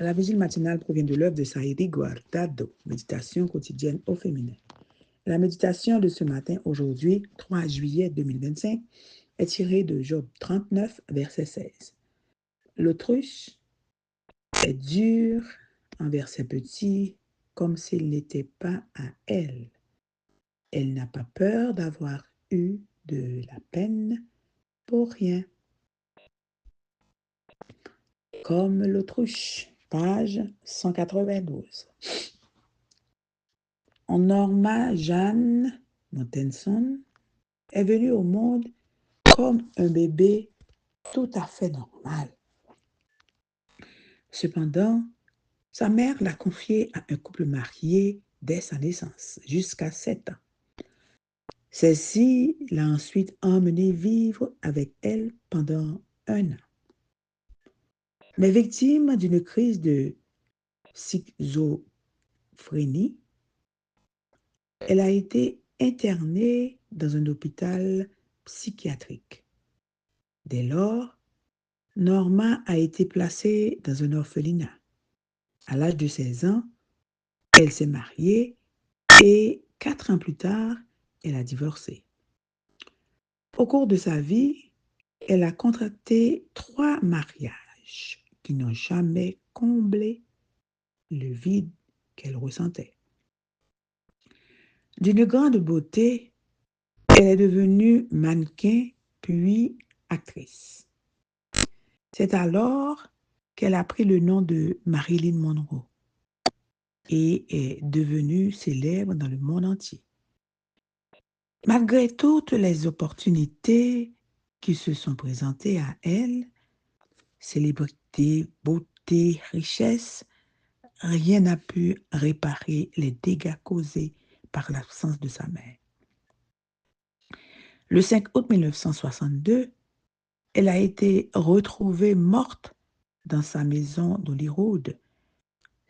La vigile matinale provient de l'œuvre de Saïri Guardado, Méditation quotidienne au féminin. La méditation de ce matin, aujourd'hui, 3 juillet 2025, est tirée de Job 39, verset 16. L'autruche est dure envers ses petits comme s'il n'était pas à elle. Elle n'a pas peur d'avoir eu de la peine pour rien. Comme l'autruche, page 192. Norma Jeanne Montenson est venue au monde comme un bébé tout à fait normal. Cependant, sa mère l'a confiée à un couple marié dès sa naissance, jusqu'à 7 ans. Celle-ci l'a ensuite emmenée vivre avec elle pendant 1 an. Mais victime d'une crise de schizophrénie, elle a été internée dans un hôpital psychiatrique. Dès lors, Norma a été placée dans un orphelinat. À l'âge de 16 ans, elle s'est mariée et 4 ans plus tard, elle a divorcé. Au cours de sa vie, elle a contracté 3 mariages qui n'ont jamais comblé le vide qu'elle ressentait. D'une grande beauté, elle est devenue mannequin puis actrice. C'est alors qu'elle a pris le nom de Marilyn Monroe et est devenue célèbre dans le monde entier. Malgré toutes les opportunités qui se sont présentées à elle, célébrité, beauté, richesse, rien n'a pu réparer les dégâts causés par l'absence de sa mère. Le 5 août 1962, elle a été retrouvée morte dans sa maison d'Hollywood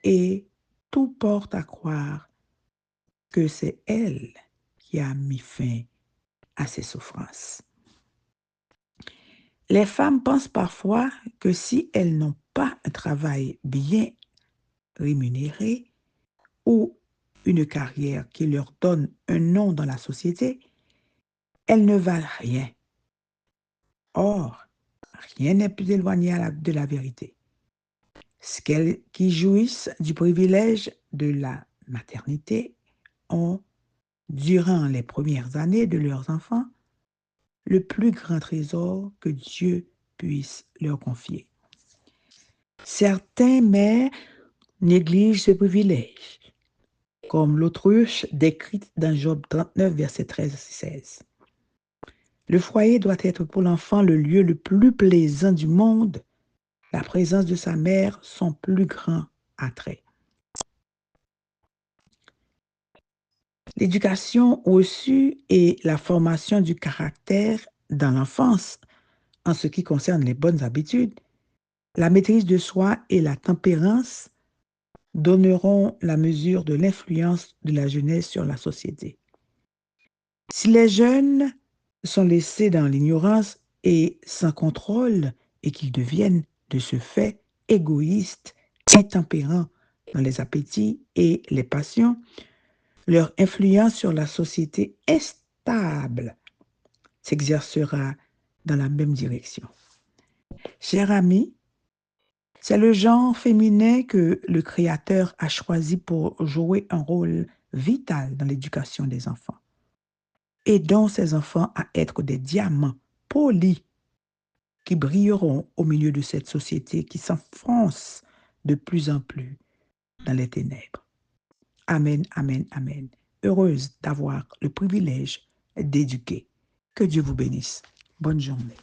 et tout porte à croire que c'est elle qui a mis fin à ses souffrances. Les femmes pensent parfois que si elles n'ont pas un travail bien rémunéré ou une carrière qui leur donne un nom dans la société, elles ne valent rien. Or, rien n'est plus éloigné de la vérité. Celles qui jouissent du privilège de la maternité ont, durant les premières années de leurs enfants, le plus grand trésor que Dieu puisse leur confier. Certains mères négligent ce privilège, comme l'autruche décrite dans Job 39, versets 13 et 16. Le foyer doit être pour l'enfant le lieu le plus plaisant du monde, la présence de sa mère son plus grand attrait. L'éducation reçue et la formation du caractère dans l'enfance, en ce qui concerne les bonnes habitudes, la maîtrise de soi et la tempérance donneront la mesure de l'influence de la jeunesse sur la société. Si les jeunes sont laissés dans l'ignorance et sans contrôle et qu'ils deviennent de ce fait égoïstes, intempérants dans les appétits et les passions, leur influence sur la société instable s'exercera dans la même direction. Chers amis, c'est le genre féminin que le Créateur a choisi pour jouer un rôle vital dans l'éducation des enfants. Aidons ces enfants à être des diamants polis qui brilleront au milieu de cette société qui s'enfonce de plus en plus dans les ténèbres. Amen, amen, amen. Heureuse d'avoir le privilège d'éduquer. Que Dieu vous bénisse. Bonne journée.